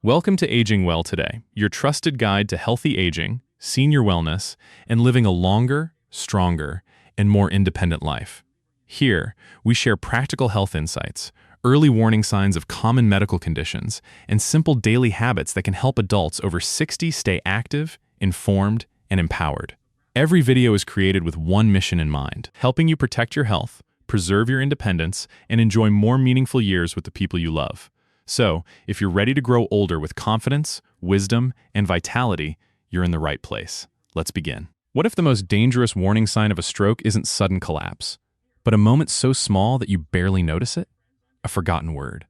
Welcome to Aging Well Today, your trusted guide to healthy aging, senior wellness, and living a longer, stronger, and more independent life. Here, we share practical health insights, early warning signs of common medical conditions, and simple daily habits that can help adults over 60 stay active, informed, and empowered. Every video is created with one mission in mind, helping you protect your health, preserve your independence, and enjoy more meaningful years with the people you love. So, if you're ready to grow older with confidence, wisdom, and vitality, you're in the right place. Let's begin. What if the most dangerous warning sign of a stroke isn't sudden collapse, but a moment so small that you barely notice it? A forgotten word.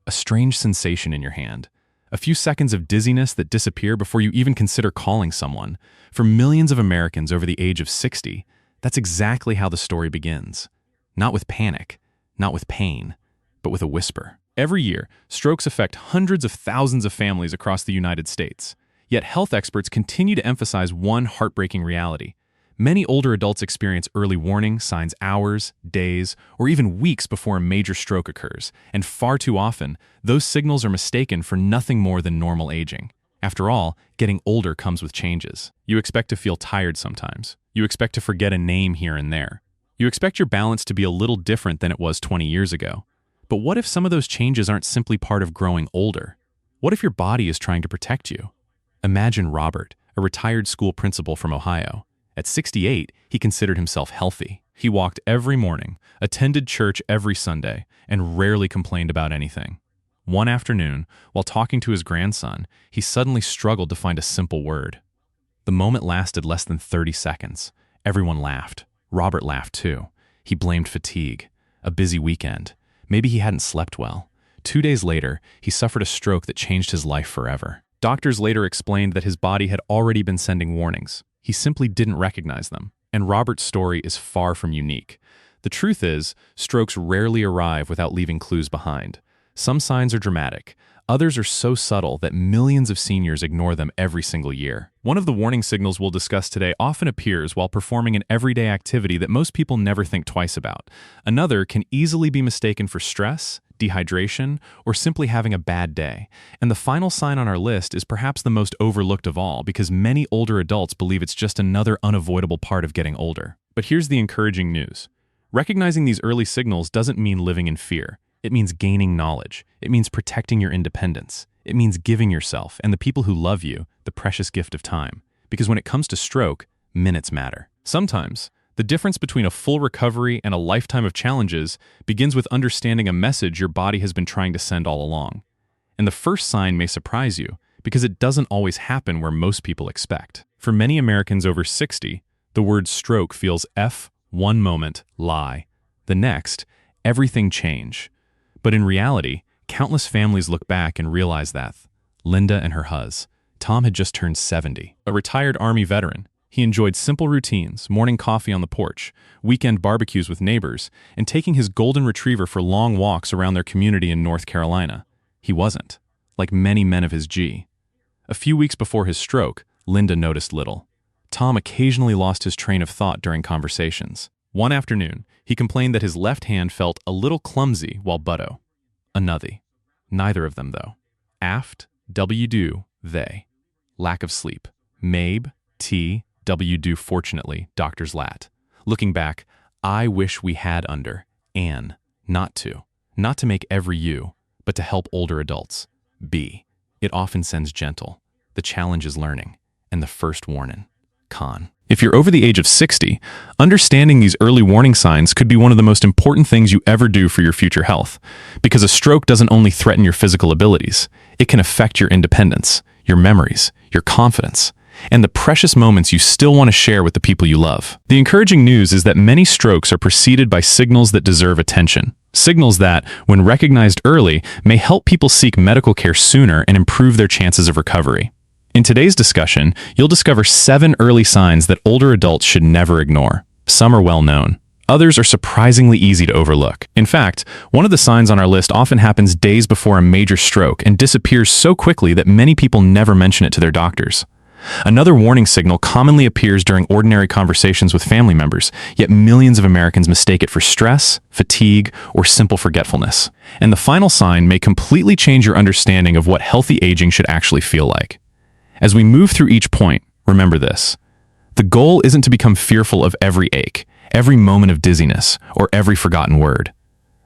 A strange sensation in your hand. A few seconds of dizziness that disappear before you even consider calling someone. For millions of Americans over the age of 60, that's exactly how the story begins. Not with panic, not with pain, but with a whisper. Every year, strokes affect hundreds of thousands of families across the United States. Yet health experts continue to emphasize one heartbreaking reality. Many older adults experience early warning signs hours, days, or even weeks before a major stroke occurs, and far too often, those signals are mistaken for nothing more than normal aging. After all, getting older comes with changes. You expect to feel tired sometimes. You expect to forget a name here and there. You expect your balance to be a little different than it was 20 years ago. But what if some of those changes aren't simply part of growing older? What if your body is trying to protect you? Imagine Robert, a retired school principal from Ohio. At 68, he considered himself healthy. He walked every morning, attended church every Sunday, and rarely complained about anything. One afternoon, while talking to his grandson, he suddenly struggled to find a simple word. The moment lasted less than 30 seconds. Everyone laughed. Robert laughed too. He blamed fatigue, a busy weekend. Maybe he hadn't slept well. 2 days later, he suffered a stroke that changed his life forever. Doctors later explained that his body had already been sending warnings. He simply didn't recognize them. And Robert's story is far from unique. The truth is, strokes rarely arrive without leaving clues behind. Some signs are dramatic. Others are so subtle that millions of seniors ignore them every single year. One of the warning signals we'll discuss today often appears while performing an everyday activity that most people never think twice about. Another can easily be mistaken for stress, dehydration, or simply having a bad day. And the final sign on our list is perhaps the most overlooked of all because many older adults believe it's just another unavoidable part of getting older. But here's the encouraging news. Recognizing these early signals doesn't mean living in fear. It means gaining knowledge. It means protecting your independence. It means giving yourself and the people who love you the precious gift of time. Because when it comes to stroke, minutes matter. Sometimes, the difference between a full recovery and a lifetime of challenges begins with understanding a message your body has been trying to send all along. And the first sign may surprise you because it doesn't always happen where most people expect. For many Americans over 60, the word stroke feels one moment, lie. The next, everything change. But in reality, countless families look back and realize that Linda and her hus, Tom, had just turned 70. A retired Army veteran, he enjoyed simple routines, morning coffee on the porch, weekend barbecues with neighbors, and taking his golden retriever for long walks around their community in North Carolina. He wasn't, like many men of his G. A few weeks before his stroke, Linda noticed little. Tom occasionally lost his train of thought during conversations. One afternoon, he complained that his left hand felt a little clumsy while butto. Another. Neither of them, though. Aft, do, they. Lack of sleep. Mabe, do, fortunately, doctor's lat. Looking back, I wish we had under, Anne, not to. Not to make every you, but to help older adults. B. It often sends gentle. The challenge is learning. And the first warning. Con. If you're over the age of 60, understanding these early warning signs could be one of the most important things you ever do for your future health. Because a stroke doesn't only threaten your physical abilities, it can affect your independence, your memories, your confidence, and the precious moments you still want to share with the people you love. The encouraging news is that many strokes are preceded by signals that deserve attention. Signals that, when recognized early, may help people seek medical care sooner and improve their chances of recovery. In today's discussion, you'll discover 7 early signs that older adults should never ignore. Some are well known. Others are surprisingly easy to overlook. In fact, one of the signs on our list often happens days before a major stroke and disappears so quickly that many people never mention it to their doctors. Another warning signal commonly appears during ordinary conversations with family members, yet millions of Americans mistake it for stress, fatigue, or simple forgetfulness. And the final sign may completely change your understanding of what healthy aging should actually feel like. As we move through each point, remember this. The goal isn't to become fearful of every ache, every moment of dizziness, or every forgotten word.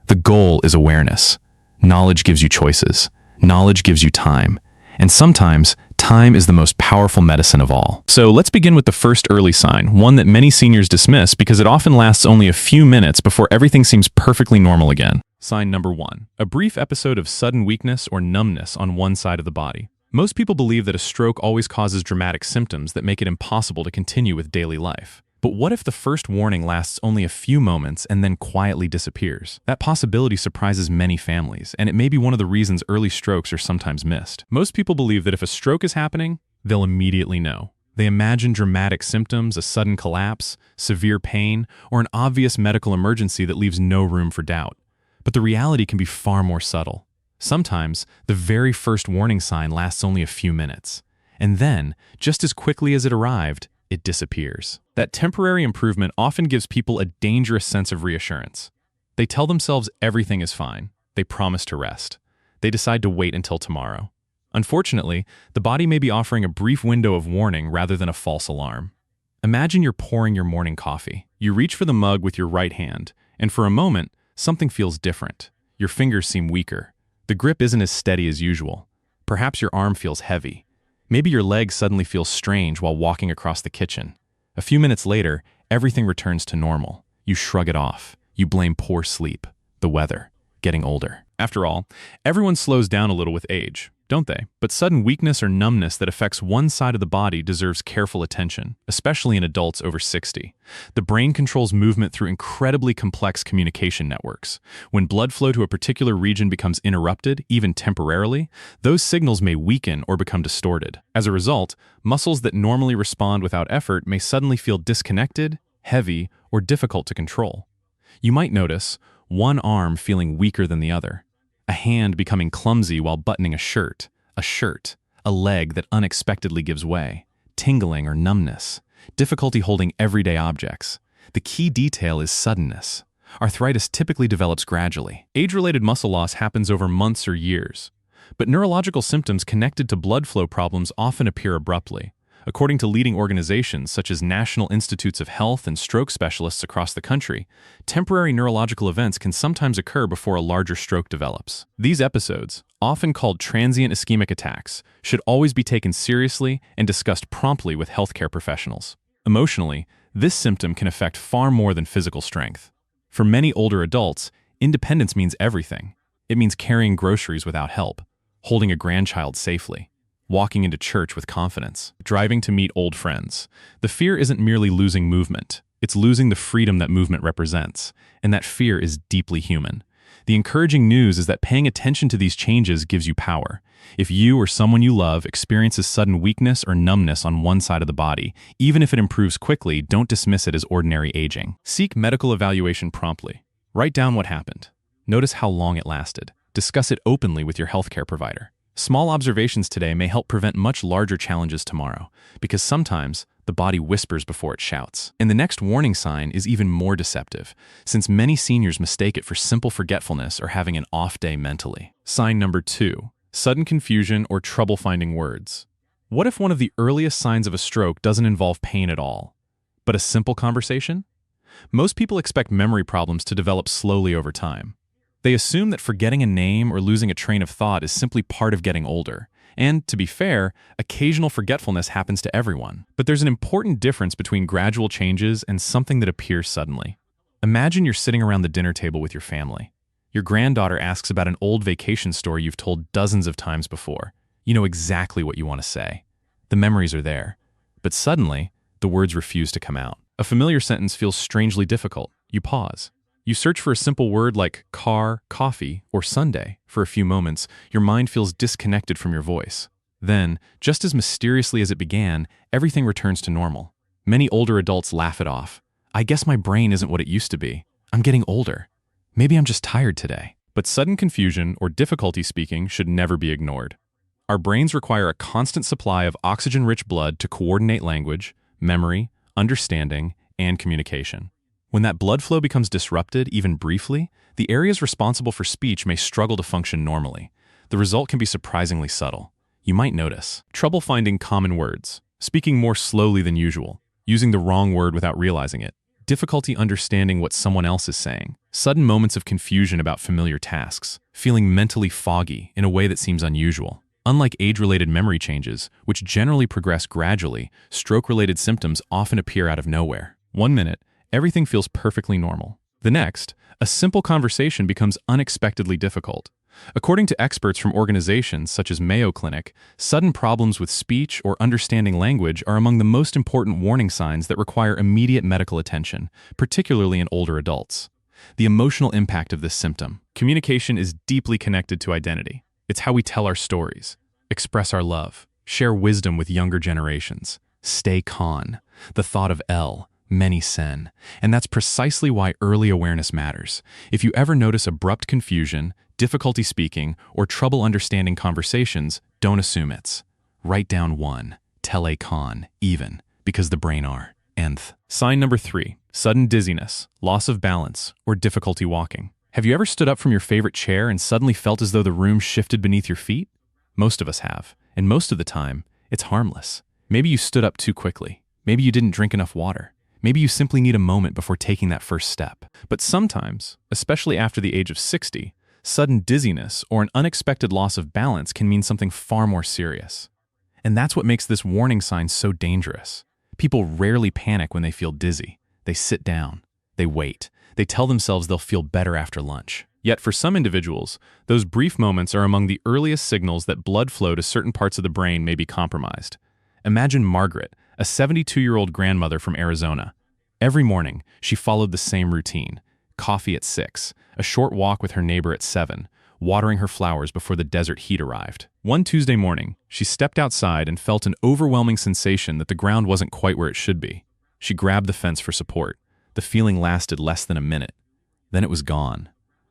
The goal is awareness. Knowledge gives you choices. Knowledge gives you time. And sometimes, time is the most powerful medicine of all. So let's begin with the first early sign, one that many seniors dismiss because it often lasts only a few minutes before everything seems perfectly normal again. Sign number 1. A brief episode of sudden weakness or numbness on one side of the body. Most people believe that a stroke always causes dramatic symptoms that make it impossible to continue with daily life. But what if the first warning lasts only a few moments and then quietly disappears? That possibility surprises many families, and it may be one of the reasons early strokes are sometimes missed. Most people believe that if a stroke is happening, they'll immediately know. They imagine dramatic symptoms, a sudden collapse, severe pain, or an obvious medical emergency that leaves no room for doubt. But the reality can be far more subtle. Sometimes, the very first warning sign lasts only a few minutes. And then, just as quickly as it arrived, it disappears. That temporary improvement often gives people a dangerous sense of reassurance. They tell themselves everything is fine. They promise to rest. They decide to wait until tomorrow. Unfortunately, the body may be offering a brief window of warning rather than a false alarm. Imagine you're pouring your morning coffee. You reach for the mug with your right hand, and for a moment, something feels different. Your fingers seem weaker. The grip isn't as steady as usual. Perhaps your arm feels heavy. Maybe your leg suddenly feels strange while walking across the kitchen. A few minutes later, everything returns to normal. You shrug it off. You blame poor sleep, the weather, getting older. After all, everyone slows down a little with age, don't they? But sudden weakness or numbness that affects one side of the body deserves careful attention, especially in adults over 60. The brain controls movement through incredibly complex communication networks. When blood flow to a particular region becomes interrupted, even temporarily, those signals may weaken or become distorted. As a result, muscles that normally respond without effort may suddenly feel disconnected, heavy, or difficult to control. You might notice one arm feeling weaker than the other, a hand becoming clumsy while buttoning a shirt, a leg that unexpectedly gives way, tingling or numbness, difficulty holding everyday objects. The key detail is suddenness. Arthritis typically develops gradually. Age-related muscle loss happens over months or years. But neurological symptoms connected to blood flow problems often appear abruptly. According to leading organizations such as National Institutes of Health and stroke specialists across the country, temporary neurological events can sometimes occur before a larger stroke develops. These episodes, often called transient ischemic attacks, should always be taken seriously and discussed promptly with healthcare professionals. Emotionally, this symptom can affect far more than physical strength. For many older adults, independence means everything. It means carrying groceries without help, holding a grandchild safely, walking into church with confidence, driving to meet old friends. The fear isn't merely losing movement. It's losing the freedom that movement represents, and that fear is deeply human. The encouraging news is that paying attention to these changes gives you power. If you or someone you love experiences sudden weakness or numbness on one side of the body, even if it improves quickly, don't dismiss it as ordinary aging. Seek medical evaluation promptly. Write down what happened. Notice how long it lasted. Discuss it openly with your healthcare provider. Small observations today may help prevent much larger challenges tomorrow, because sometimes the body whispers before it shouts. And the next warning sign is even more deceptive, since many seniors mistake it for simple forgetfulness or having an off day mentally. Sign number 2, sudden confusion or trouble finding words. What if one of the earliest signs of a stroke doesn't involve pain at all, but a simple conversation? Most people expect memory problems to develop slowly over time. They assume that forgetting a name or losing a train of thought is simply part of getting older. And, to be fair, occasional forgetfulness happens to everyone. But there's an important difference between gradual changes and something that appears suddenly. Imagine you're sitting around the dinner table with your family. Your granddaughter asks about an old vacation story you've told dozens of times before. You know exactly what you want to say. The memories are there. But suddenly, the words refuse to come out. A familiar sentence feels strangely difficult. You pause. You search for a simple word like car, coffee, or Sunday. For a few moments, your mind feels disconnected from your voice. Then, just as mysteriously as it began, everything returns to normal. Many older adults laugh it off. I guess my brain isn't what it used to be. I'm getting older. Maybe I'm just tired today. But sudden confusion or difficulty speaking should never be ignored. Our brains require a constant supply of oxygen-rich blood to coordinate language, memory, understanding, and communication. When that blood flow becomes disrupted, even briefly, the areas responsible for speech may struggle to function normally. The result can be surprisingly subtle. You might notice trouble finding common words, speaking more slowly than usual, using the wrong word without realizing it, difficulty understanding what someone else is saying, sudden moments of confusion about familiar tasks, feeling mentally foggy in a way that seems unusual. Unlike age-related memory changes, which generally progress gradually, stroke-related symptoms often appear out of nowhere. 1 minute, everything feels perfectly normal. The next, a simple conversation becomes unexpectedly difficult. According to experts from organizations such as Mayo Clinic, sudden problems with speech or understanding language are among the most important warning signs that require immediate medical attention, particularly in older adults. The emotional impact of this symptom. Communication is deeply connected to identity. It's how we tell our stories, express our love, share wisdom with younger generations. Stay con, the thought of L, many sen, and that's precisely why early awareness matters. If you ever notice abrupt confusion, difficulty speaking, or trouble understanding conversations, don't assume it's. Write down 1, tele con, even, because the brain are. Nth. Sign number 3, sudden dizziness, loss of balance, or difficulty walking. Have you ever stood up from your favorite chair and suddenly felt as though the room shifted beneath your feet? Most of us have, and most of the time, it's harmless. Maybe you stood up too quickly. Maybe you didn't drink enough water. Maybe you simply need a moment before taking that first step. But sometimes, especially after the age of 60, sudden dizziness or an unexpected loss of balance can mean something far more serious. And that's what makes this warning sign so dangerous. People rarely panic when they feel dizzy. They sit down. They wait. They tell themselves they'll feel better after lunch. Yet for some individuals, those brief moments are among the earliest signals that blood flow to certain parts of the brain may be compromised. Imagine Margaret, a 72-year-old grandmother from Arizona. Every morning, she followed the same routine. Coffee at 6, a short walk with her neighbor at 7, watering her flowers before the desert heat arrived. One Tuesday morning, she stepped outside and felt an overwhelming sensation that the ground wasn't quite where it should be. She grabbed the fence for support. The feeling lasted less than a minute. Then it was gone.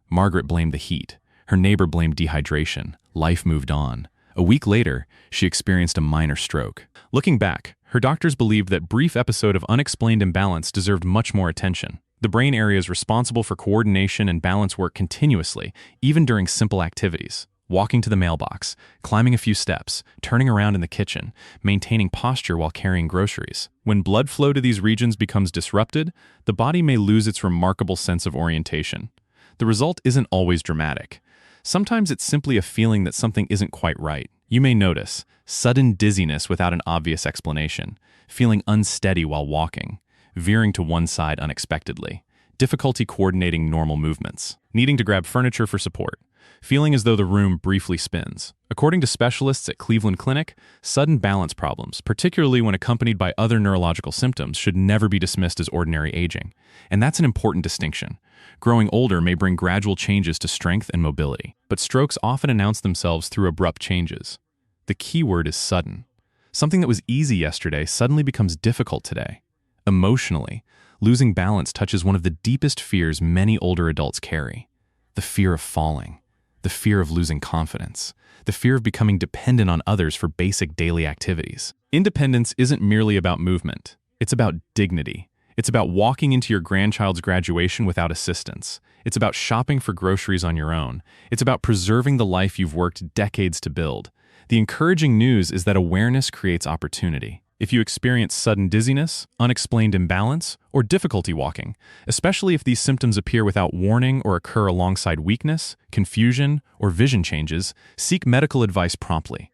Margaret blamed the heat. Her neighbor blamed dehydration. Life moved on. A week later, she experienced a minor stroke. Looking back, her doctors believed that brief episode of unexplained imbalance deserved much more attention. The brain areas responsible for coordination and balance work continuously, even during simple activities. Walking to the mailbox, climbing a few steps, turning around in the kitchen, maintaining posture while carrying groceries. When blood flow to these regions becomes disrupted, the body may lose its remarkable sense of orientation. The result isn't always dramatic. Sometimes it's simply a feeling that something isn't quite right. You may notice sudden dizziness without an obvious explanation, feeling unsteady while walking, veering to one side unexpectedly, difficulty coordinating normal movements, needing to grab furniture for support, feeling as though the room briefly spins. According to specialists at Cleveland Clinic, sudden balance problems, particularly when accompanied by other neurological symptoms, should never be dismissed as ordinary aging. And that's an important distinction. Growing older may bring gradual changes to strength and mobility, but strokes often announce themselves through abrupt changes. The key word is sudden. Something that was easy yesterday suddenly becomes difficult today. Emotionally, losing balance touches one of the deepest fears many older adults carry: the fear of falling, the fear of losing confidence, the fear of becoming dependent on others for basic daily activities. Independence isn't merely about movement. It's about dignity. It's about walking into your grandchild's graduation without assistance. It's about shopping for groceries on your own. It's about preserving the life you've worked decades to build. The encouraging news is that awareness creates opportunity. If you experience sudden dizziness, unexplained imbalance, or difficulty walking, especially if these symptoms appear without warning or occur alongside weakness, confusion, or vision changes, seek medical advice promptly.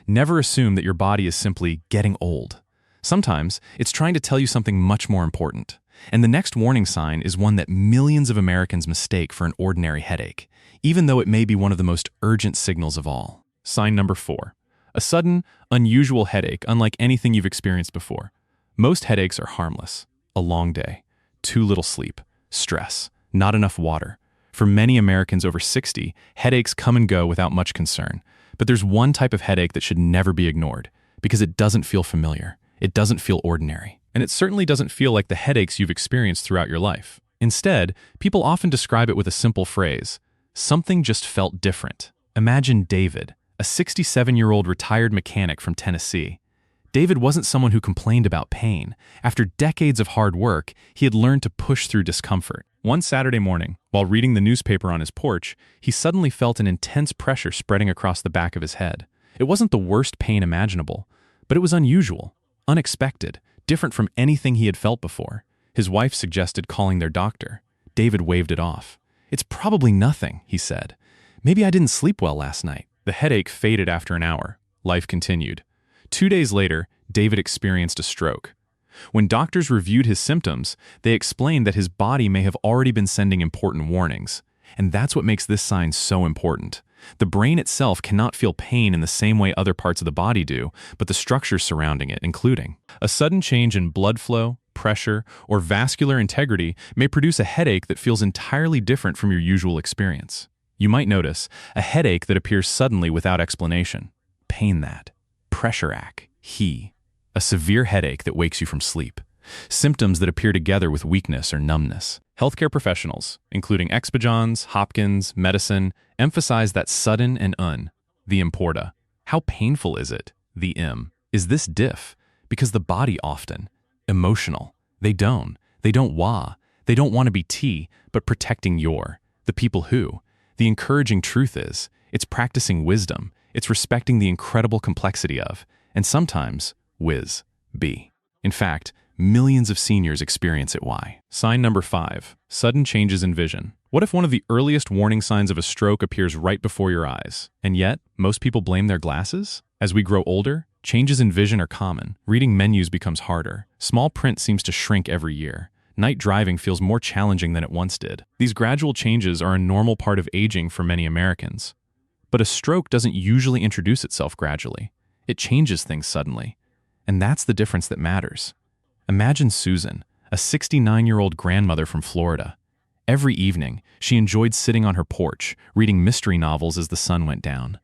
Never assume that your body is simply getting old. Sometimes it's trying to tell you something much more important. And the next warning sign is one that millions of Americans mistake for an ordinary headache, even though it may be one of the most urgent signals of all. Sign number 4. A sudden, unusual headache unlike anything you've experienced before. Most headaches are harmless. A long day, too little sleep, stress, not enough water. For many Americans over 60, headaches come and go without much concern. But there's one type of headache that should never be ignored, because it doesn't feel familiar. It doesn't feel ordinary. And it certainly doesn't feel like the headaches you've experienced throughout your life. Instead, people often describe it with a simple phrase: something just felt different. Imagine David, a 67-year-old retired mechanic from Tennessee. David wasn't someone who complained about pain. After decades of hard work, he had learned to push through discomfort. One Saturday morning, while reading the newspaper on his porch, he suddenly felt an intense pressure spreading across the back of his head. It wasn't the worst pain imaginable, but it was unusual, unexpected, different from anything he had felt before. His wife suggested calling their doctor. David waved it off. "It's probably nothing," he said. "Maybe I didn't sleep well last night." The headache faded after an hour. Life continued. 2 days later, David experienced a stroke. When doctors reviewed his symptoms, they explained that his body may have already been sending important warnings. And that's what makes this sign so important. The brain itself cannot feel pain in the same way other parts of the body do, but the structures surrounding it, including a sudden change in blood flow, pressure, or vascular integrity may produce a headache that feels entirely different from your usual experience. You might notice a headache that appears suddenly without explanation. Pain that. Pressure-ache. A severe headache that wakes you from sleep. Symptoms that appear together with weakness or numbness. Healthcare professionals, including Expogens, Hopkins, medicine, emphasize that sudden and the importa. How painful is it? The Is this diff? Because the body often. Emotional. They don't wah. They don't want to be but protecting the people who. The encouraging truth is, it's practicing wisdom. It's respecting the incredible complexity of, and sometimes, In fact, millions of seniors experience it. Why? Sign number 5, sudden changes in vision. What if one of the earliest warning signs of a stroke appears right before your eyes? And yet, most people blame their glasses? As we grow older, changes in vision are common. Reading menus becomes harder. Small print seems to shrink every year. Night driving feels more challenging than it once did. These gradual changes are a normal part of aging for many Americans. But a stroke doesn't usually introduce itself gradually. It changes things suddenly. And that's the difference that matters. Imagine Susan, a 69-year-old grandmother from Florida. Every evening, she enjoyed sitting on her porch, reading mystery novels as the sun went down.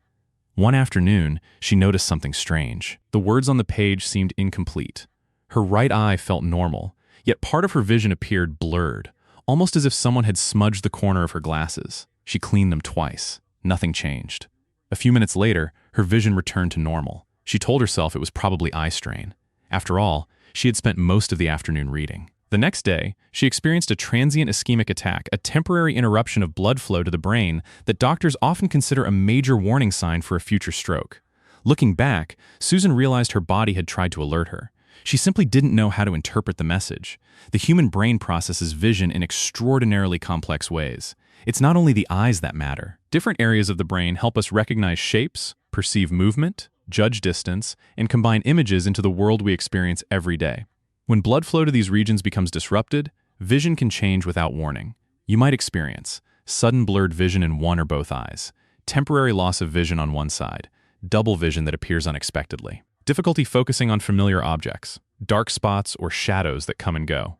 One afternoon, she noticed something strange. The words on the page seemed incomplete. Her right eye felt normal, yet part of her vision appeared blurred, almost as if someone had smudged the corner of her glasses. She cleaned them twice. Nothing changed. A few minutes later, her vision returned to normal. She told herself it was probably eye strain. After all, she had spent most of the afternoon reading. The next day, she experienced a transient ischemic attack, a temporary interruption of blood flow to the brain that doctors often consider a major warning sign for a future stroke. Looking back, Susan realized her body had tried to alert her. She simply didn't know how to interpret the message. The human brain processes vision in extraordinarily complex ways. It's not only the eyes that matter. Different areas of the brain help us recognize shapes, perceive movement, judge distance, and combine images into the world we experience every day. When blood flow to these regions becomes disrupted, vision can change without warning. You might experience sudden blurred vision in one or both eyes, temporary loss of vision on one side, double vision that appears unexpectedly, difficulty focusing on familiar objects, dark spots or shadows that come and go,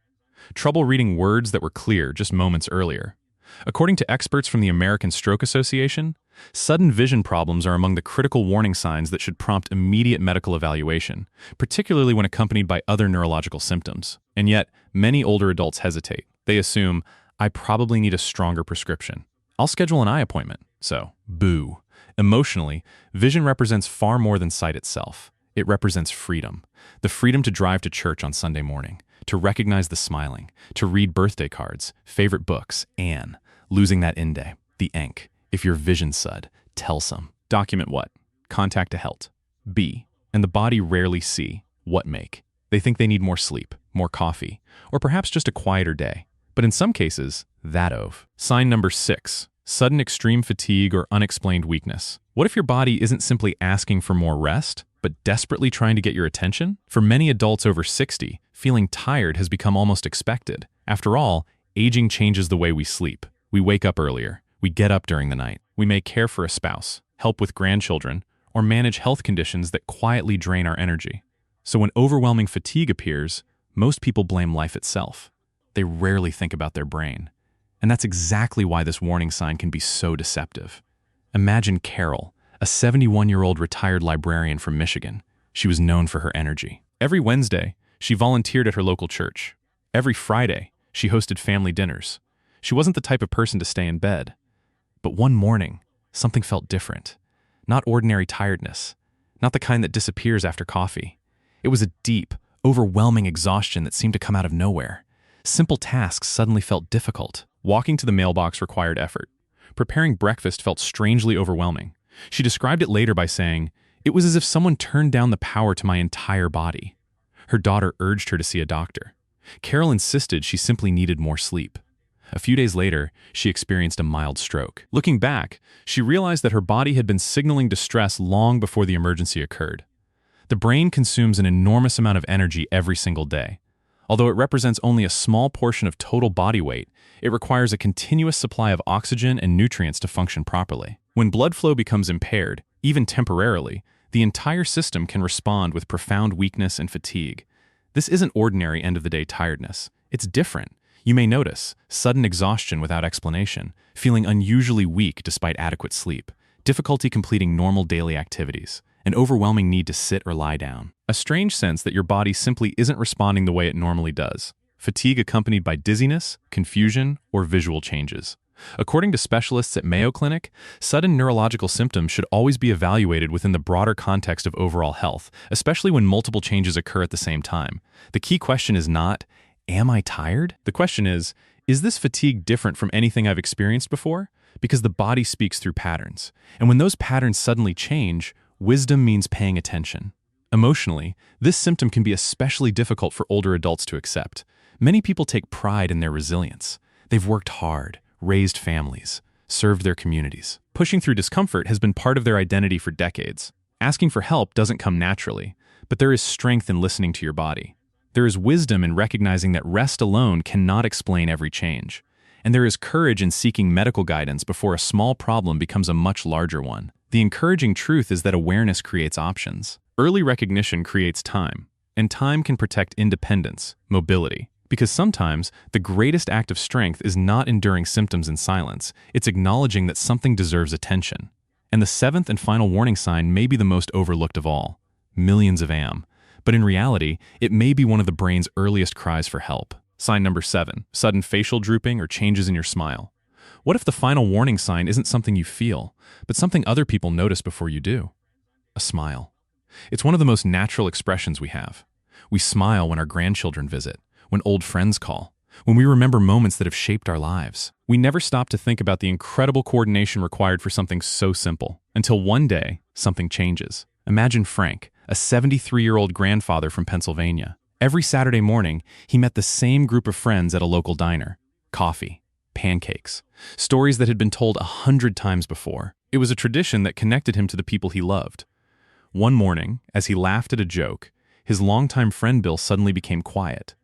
trouble reading words that were clear just moments earlier. According to experts from the American Stroke Association, sudden vision problems are among the critical warning signs that should prompt immediate medical evaluation, particularly when accompanied by other neurological symptoms. And yet, many older adults hesitate. They assume, I probably need a stronger prescription. I'll schedule an eye appointment. So, boo. Emotionally, vision represents far more than sight itself. It represents freedom. The freedom to drive to church on Sunday morning, to recognize the smiling, to read birthday cards, favorite books, and losing that inde, the enk. If your vision sud, tell some. Document what? Contact a helt. B. And the body rarely see. What make? They think they need more sleep, more coffee, or perhaps just a quieter day. But in some cases, that of. Sign number 6. Sudden extreme fatigue or unexplained weakness. What if your body isn't simply asking for more rest, but desperately trying to get your attention? For many adults over 60, feeling tired has become almost expected. After all, aging changes the way we sleep. We wake up earlier. We get up during the night. We may care for a spouse, help with grandchildren, or manage health conditions that quietly drain our energy. So when overwhelming fatigue appears, most people blame life itself. They rarely think about their brain. And that's exactly why this warning sign can be so deceptive. Imagine Carol, a 71-year-old retired librarian from Michigan. She was known for her energy. Every Wednesday, she volunteered at her local church. Every Friday, she hosted family dinners. She wasn't the type of person to stay in bed. But one morning, something felt different. not ordinary tiredness, not the kind that disappears after coffee. It was a deep, overwhelming exhaustion that seemed to come out of nowhere. Simple tasks suddenly felt difficult. Walking to the mailbox required effort. Preparing breakfast felt strangely overwhelming. She described it later by saying, "It was as if someone turned down the power to my entire body." Her daughter urged her to see a doctor. Carol insisted she simply needed more sleep. A few days later, she experienced a mild stroke. Looking back, she realized that her body had been signaling distress long before the emergency occurred. The brain consumes an enormous amount of energy every single day. Although it represents only a small portion of total body weight, it requires a continuous supply of oxygen and nutrients to function properly. When blood flow becomes impaired, even temporarily, the entire system can respond with profound weakness and fatigue. This isn't ordinary end-of-the-day tiredness. It's different. You may notice sudden exhaustion without explanation, feeling unusually weak despite adequate sleep, difficulty completing normal daily activities, an overwhelming need to sit or lie down, a strange sense that your body simply isn't responding the way it normally does, fatigue accompanied by dizziness, confusion, or visual changes. According to specialists at Mayo Clinic, sudden neurological symptoms should always be evaluated within the broader context of overall health, especially when multiple changes occur at the same time. The key question is not, "Am I tired?" The question is this fatigue different from anything I've experienced before? Because the body speaks through patterns. And when those patterns suddenly change, wisdom means paying attention. Emotionally, this symptom can be especially difficult for older adults to accept. Many people take pride in their resilience. They've worked hard, raised families, served their communities. Pushing through discomfort has been part of their identity for decades. Asking for help doesn't come naturally, but there is strength in listening to your body. There is wisdom in recognizing that rest alone cannot explain every change. And there is courage in seeking medical guidance before a small problem becomes a much larger one. The encouraging truth is that awareness creates options. Early recognition creates time, and time can protect independence, mobility. Because sometimes, the greatest act of strength is not enduring symptoms in silence, it's acknowledging that something deserves attention. And the seventh and final warning sign may be the most overlooked of all, millions of AM. But in reality, it may be one of the brain's earliest cries for help. Sign number 7, sudden facial drooping or changes in your smile. What if the final warning sign isn't something you feel, but something other people notice before you do? A smile. It's one of the most natural expressions we have. We smile when our grandchildren visit, when old friends call, when we remember moments that have shaped our lives. We never stop to think about the incredible coordination required for something so simple, until one day, something changes. Imagine Frank, a 73-year-old grandfather from Pennsylvania. Every Saturday morning, he met the same group of friends at a local diner. Coffee, pancakes, stories that had been told 100 times before. It was a tradition that connected him to the people he loved. One morning, as he laughed at a joke, his longtime friend Bill suddenly became quiet.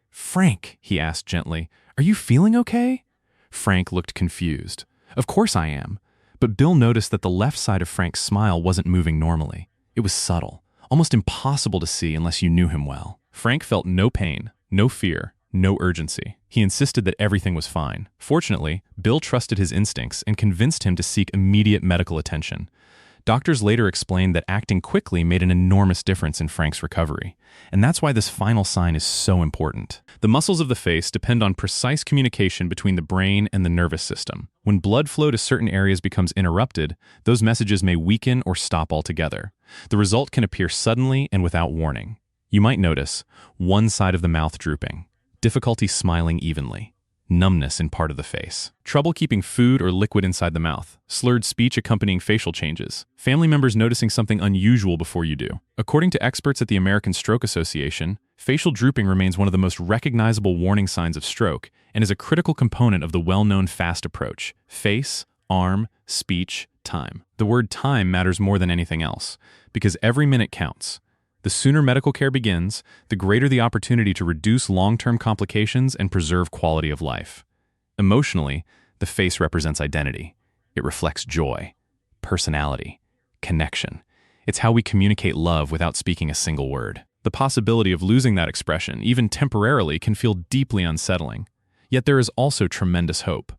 "Frank," he asked gently, "are you feeling okay?" Frank looked confused. "Of course I am." But Bill noticed that the left side of Frank's smile wasn't moving normally. It was subtle, almost impossible to see unless you knew him well. Frank felt no pain, no fear, no urgency. He insisted that everything was fine. Fortunately, Bill trusted his instincts and convinced him to seek immediate medical attention. Doctors later explained that acting quickly made an enormous difference in Frank's recovery. And that's why this final sign is so important. The muscles of the face depend on precise communication between the brain and the nervous system. When blood flow to certain areas becomes interrupted, those messages may weaken or stop altogether. The result can appear suddenly and without warning. You might notice one side of the mouth drooping, difficulty smiling evenly, numbness in part of the face, trouble keeping food or liquid inside the mouth, slurred speech accompanying facial changes, family members noticing something unusual before you do. According to experts at the American Stroke Association, facial drooping remains one of the most recognizable warning signs of stroke and is a critical component of the well-known FAST approach: face, arm, speech, time. The word time matters more than anything else, because every minute counts. The sooner medical care begins, the greater the opportunity to reduce long-term complications and preserve quality of life. Emotionally, the face represents identity. It reflects joy, personality, connection. It's how we communicate love without speaking a single word. The possibility of losing that expression, even temporarily, can feel deeply unsettling. Yet there is also tremendous hope.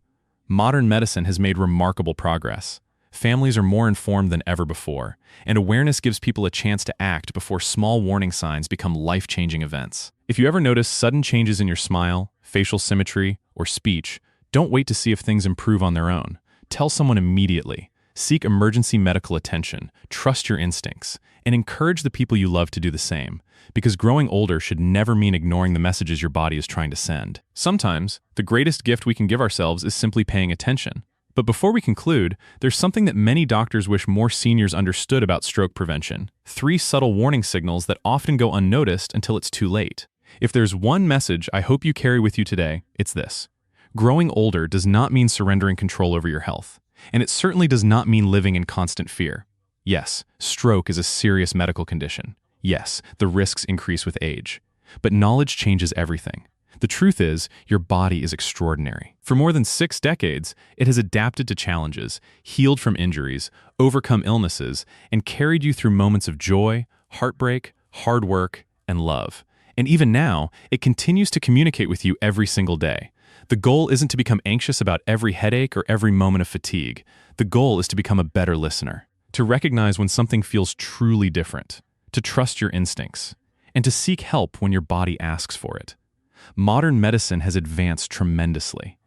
Modern medicine has made remarkable progress. Families are more informed than ever before, and awareness gives people a chance to act before small warning signs become life-changing events. If you ever notice sudden changes in your smile, facial symmetry, or speech, don't wait to see if things improve on their own. Tell someone immediately. seek emergency medical attention, trust your instincts, and encourage the people you love to do the same, because growing older should never mean ignoring the messages your body is trying to send. Sometimes, the greatest gift we can give ourselves is simply paying attention. But before we conclude, there's something that many doctors wish more seniors understood about stroke prevention. 3 subtle warning signals that often go unnoticed until it's too late. If there's one message I hope you carry with you today, it's this. Growing older does not mean surrendering control over your health. And it certainly does not mean living in constant fear. Yes, stroke is a serious medical condition. Yes, the risks increase with age. But knowledge changes everything. The truth is, your body is extraordinary. For more than 6 decades, it has adapted to challenges, healed from injuries, overcome illnesses, and carried you through moments of joy, heartbreak, hard work, and love. And even now, it continues to communicate with you every single day. The goal isn't to become anxious about every headache or every moment of fatigue. The goal is to become a better listener, to recognize when something feels truly different, to trust your instincts, and to seek help when your body asks for it. Modern medicine has advanced tremendously.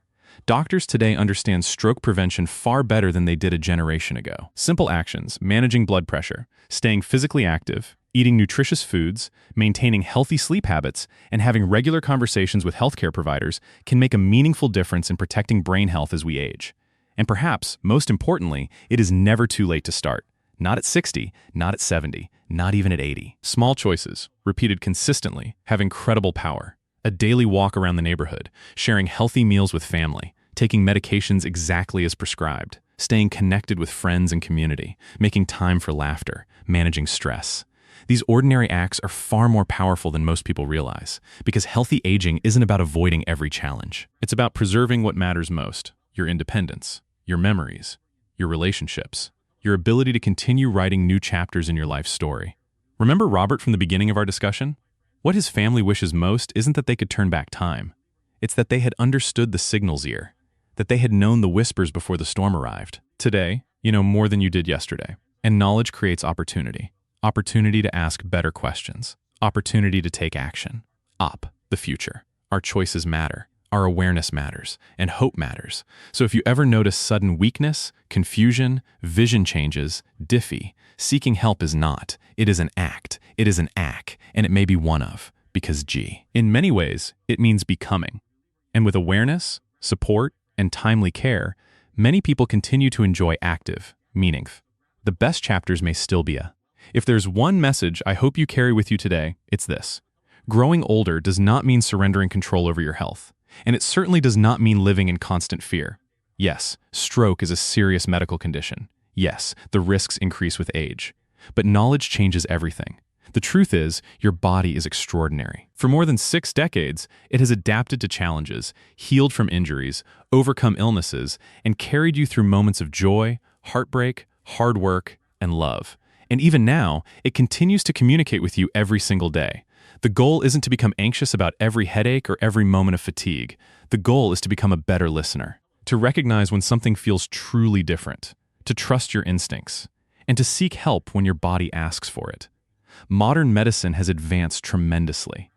Doctors today understand stroke prevention far better than they did a generation ago. Simple actions, managing blood pressure, staying physically active, eating nutritious foods, maintaining healthy sleep habits, and having regular conversations with healthcare providers can make a meaningful difference in protecting brain health as we age. And perhaps, most importantly, it is never too late to start. Not at 60, not at 70, not even at 80. Small choices, repeated consistently, have incredible power. A daily walk around the neighborhood, sharing healthy meals with family, taking medications exactly as prescribed, staying connected with friends and community, making time for laughter, managing stress. These ordinary acts are far more powerful than most people realize, because healthy aging isn't about avoiding every challenge. It's about preserving what matters most: your independence, your memories, your relationships, your ability to continue writing new chapters in your life story. Remember Robert from the beginning of our discussion? What his family wishes most isn't that they could turn back time. It's that they had understood the signal's ear, that they had known the whispers before the storm arrived. Today, you know more than you did yesterday. And knowledge creates opportunity. Opportunity to ask better questions. Opportunity to take action. The future. Our choices matter. Our awareness matters. And hope matters. So if you ever notice sudden weakness, confusion, vision changes, diffy, seeking help is not. It is an act. It is an act. And it may be one of. Because in many ways, it means becoming. And with awareness, support, and timely care, many people continue to enjoy active, meaning. The best chapters may still be If there's one message I hope you carry with you today, it's this. Growing older does not mean surrendering control over your health. And it certainly does not mean living in constant fear. Yes, stroke is a serious medical condition. Yes, the risks increase with age. But knowledge changes everything. The truth is, your body is extraordinary. For more than 6 decades, it has adapted to challenges, healed from injuries, overcome illnesses, and carried you through moments of joy, heartbreak, hard work, and love. And even now, it continues to communicate with you every single day. The goal isn't to become anxious about every headache or every moment of fatigue. The goal is to become a better listener, to recognize when something feels truly different, to trust your instincts, and to seek help when your body asks for it. Modern medicine has advanced tremendously.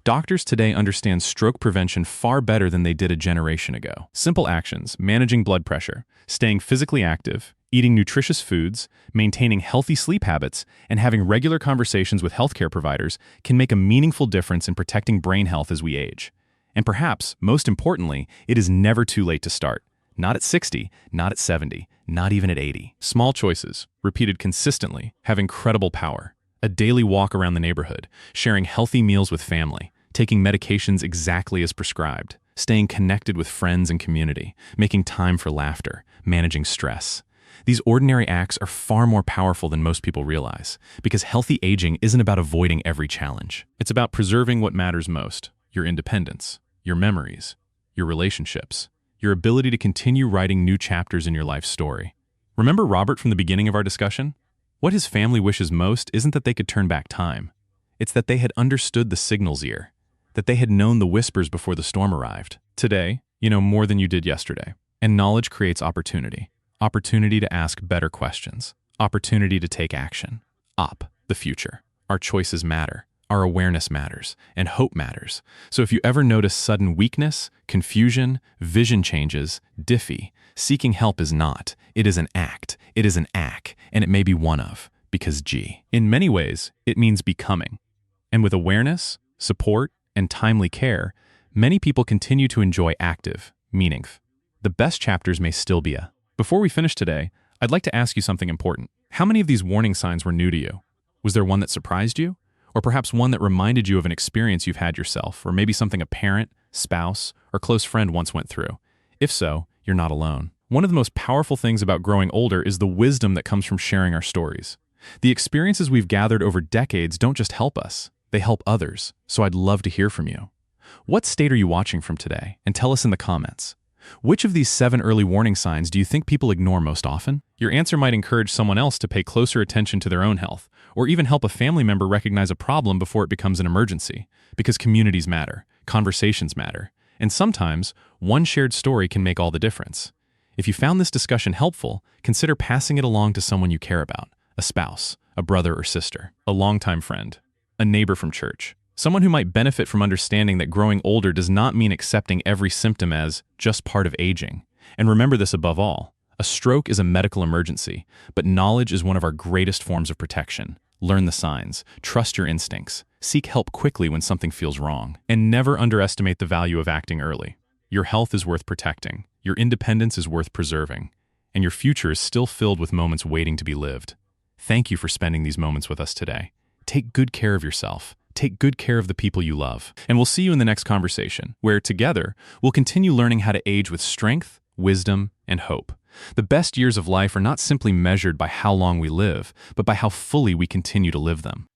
Doctors today understand stroke prevention far better than they did a generation ago. Simple actions, managing blood pressure, staying physically active, eating nutritious foods, maintaining healthy sleep habits, and having regular conversations with healthcare providers can make a meaningful difference in protecting brain health as we age. And perhaps, most importantly, it is never too late to start. Not at 60, not at 70, not even at 80. Small choices, repeated consistently, have incredible power. A daily walk around the neighborhood, sharing healthy meals with family, taking medications exactly as prescribed, staying connected with friends and community, making time for laughter, managing stress. These ordinary acts are far more powerful than most people realize, because healthy aging isn't about avoiding every challenge. It's about preserving what matters most: your independence, your memories, your relationships, your ability to continue writing new chapters in your life story. Remember Robert from the beginning of our discussion? What his family wishes most isn't that they could turn back time. It's that they had understood the signal's ear, that they had known the whispers before the storm arrived. Today, you know more than you did yesterday. And knowledge creates opportunity. Opportunity to ask better questions. Opportunity to take action. The future. Our choices matter. our awareness matters, and hope matters. So if you ever notice sudden weakness, confusion, vision changes, diffy, seeking help is not. It is an act. It is an act, and it may be one of, because G. In many ways, it means becoming. And with awareness, support, and timely care, many people continue to enjoy active, meaning. The best chapters may still be a. Before we finish today, I'd like to ask you something important. How many of these warning signs were new to you? Was there one that surprised you? Or perhaps one that reminded you of an experience you've had yourself, or maybe something a parent, spouse, or close friend once went through? If so, you're not alone. One of the most powerful things about growing older is the wisdom that comes from sharing our stories. The experiences we've gathered over decades don't just help us, they help others, so I'd love to hear from you. What state are you watching from today? And tell us in the comments. Which of these 7 early warning signs do you think people ignore most often? Your answer might encourage someone else to pay closer attention to their own health, or even help a family member recognize a problem before it becomes an emergency. Because communities matter, conversations matter, and sometimes one shared story can make all the difference. If you found this discussion helpful, consider passing it along to someone you care about, a spouse, a brother or sister, a longtime friend, a neighbor from church. Someone who might benefit from understanding that growing older does not mean accepting every symptom as just part of aging. And remember this above all, a stroke is a medical emergency, but knowledge is one of our greatest forms of protection. Learn the signs, trust your instincts, seek help quickly when something feels wrong, and never underestimate the value of acting early. Your health is worth protecting, your independence is worth preserving, and your future is still filled with moments waiting to be lived. Thank you for spending these moments with us today. Take good care of yourself. Take good care of the people you love. And we'll see you in the next conversation, where together, we'll continue learning how to age with strength, wisdom, and hope. The best years of life are not simply measured by how long we live, but by how fully we continue to live them.